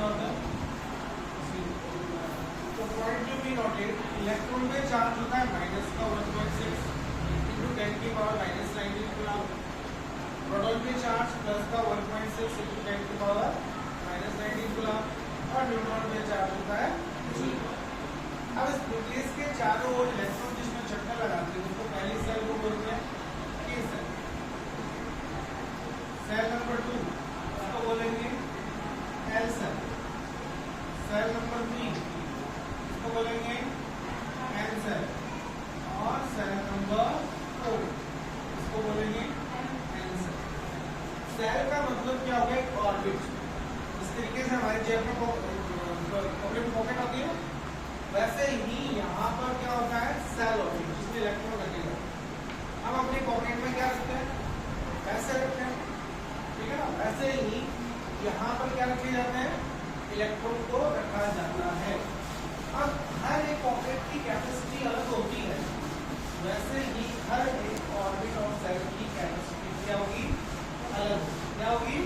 Of the तो point to be noted, electron में charge होता है माइनस का 1.6 इंटू 10 की पावर माइनस 19 कूलम। प्रोटॉन में चार्ज प्लस का 1.6 इंटू 10 की पावर माइनस 19 कूलम। और न्यूट्रॉन में चार्ज होता है 0। अब इस न्यूक्लियस के चारों ओर इलेक्ट्रॉन जिसमें चक्कर लगाते हैं उसको पहली सेल को बोलते हैं k सेल। सेल नंबर 2 उसको बोलेंगे l सेल। सेल नंबर 3 उसको बोलेंगे n सेल। और सेल नंबर 4 उसको बोलेंगे n सेल। सेल का मतलब क्या होगा? एक ऑर्बिट। इस तरीके से हमारे जेब में पॉकेट होती है, वैसे ही यहाँ पर क्या होता है? सेल होती है जिसमें इलेक्ट्रॉन रखेगा। हम अपनी पॉकेट में क्या रखते हैं? पैसे रखते हैं, ठीक है ना? वैसे ही यहाँ पर क्या रखे जाते हैं? इलेक्ट्रॉन को रखा जाता है। अब हर एक पॉकेट की कैपेसिटी अलग होती है, वैसे ही हर एक ऑर्बिट और सेल की कैपेसिटी क्या होगी? अलग। क्या होगी?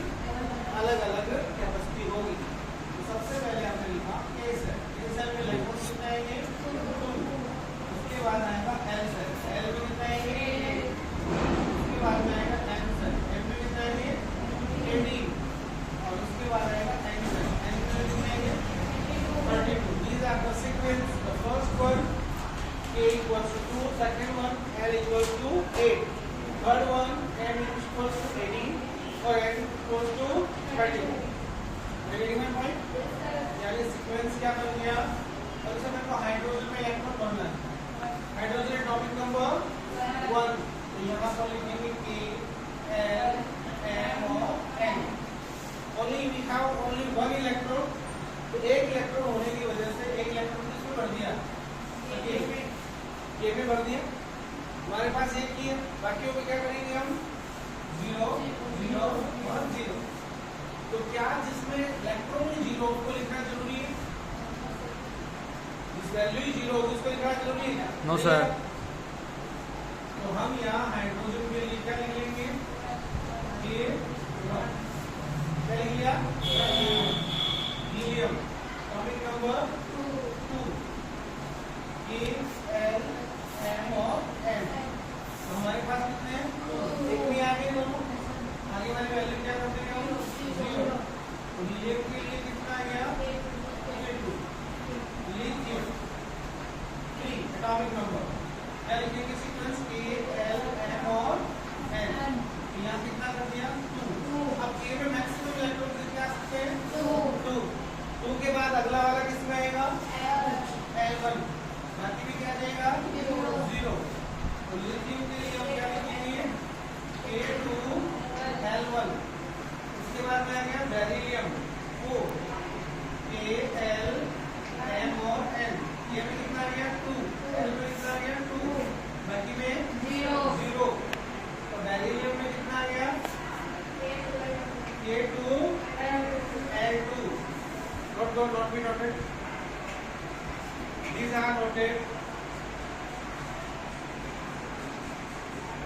अलग अलग कैपेसिटी होगी। तो सबसे पहले हमने लिखा k सेल। k सेल में इलेक्ट्रॉन कितने आएंगे? 2। उसके बाद आएगा l सेल। l में कितने आएंगे? उसके बाद में आएगा n सेल। n में कितने आएंगे? 18। और उसके बाद आएगा n सेल। n में कितने आएंगे? 32। These are the sequence. The first one k equals to 2, second one l equals to 8, third one n equals to 18 और n equals to 32. Getting my point? यानी सीक्वेंस क्या बन गया? और इसमें मेरे को हाइड्रोजन में इलेक्ट्रॉन बनना है। Hydrogen atomic number 1। तो यहाँ पर लिखेंगे k l m और n। Only we have only one electron. तो एक इलेक्ट्रॉन होने की वजह से एक इलेक्ट्रॉन किसमें भर दिया? k में भर दिया। हमारे पास एक ही है, बाकियों को क्या करेंगे हम? 0 0 और 0। तो क्या जिसमें इलेक्ट्रॉन 0 को लिखना जरूरी है? जिस वैल्यू 0 होगी उसको लिखना जरूरी है? No sir. तो हम यहाँ हाइड्रोजन के लिए क्या लिख लेंगे? क्या लिख लिया? Helium atomic number 2 k l m और n। तो हमारे पास कितने हैं? एक में आगे दोनों आगे वाली वैल्यू क्या करते हैं? 0। तो हीलियम के लिए कितना आ गया? 2। Lithium 3 atomic number. क्या लिखेंगे सीक्वेंस? k l m और n। यहाँ कितना कर दिया? 2। अब k में मैक्सिमम इलेक्ट्रॉन कितने आ सकते हैं? 2 के बाद अगला वाला किसमें आएगा? l1। बाकी भी क्या जाएगा? 0। तो लिथियम के लिए हम क्या लिखेंगे? k2 l1। उसके बाद में आ गया बेरिलियम 4 k l m और n। ये में कितना आ गया? 2। l में कितना आ गया? 2। बाकी में 0। तो बेरिलियम में कितना आ गया? k2 l2। Not be noted. These are noted.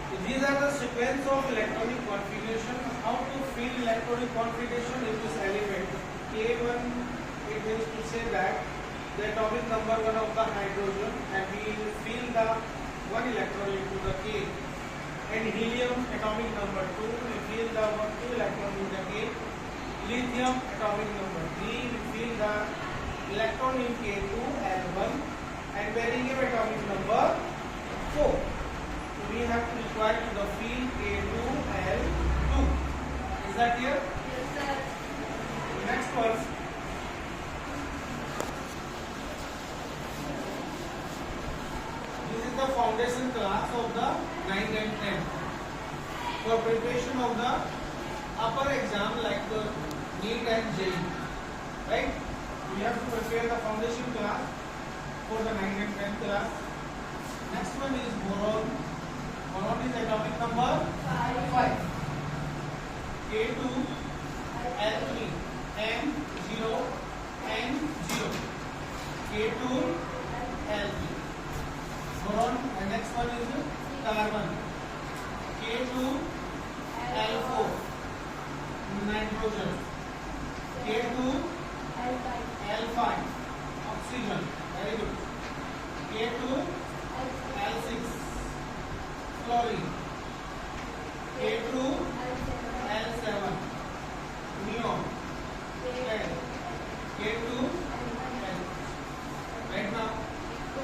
So these are the sequence of electronic configuration. How to fill electronic configuration in this element? K1, it means to say that the atomic number 1 of the hydrogen, and we will fill the 1 electron into the K. And helium atomic number 2, we fill the 2 electron in the K. Lithium atomic number 3, we fill the electron in K2 L1. And barium atomic number 4. So we have to require to the field K2 L2. Is that clear? Yes, sir. Next one. This is the foundation class of the 9th and 10th. For preparation of the upper exam like the NEET and JEE, right? We have to prepare the foundation class for the 9th and 10th class. Next one is boron. Boron is atomic number 5. K2 L3 M0 N0 K2 L3 boron. And next one is carbon K2 L4 nitrogen K2 L5 oxygen, very good. K2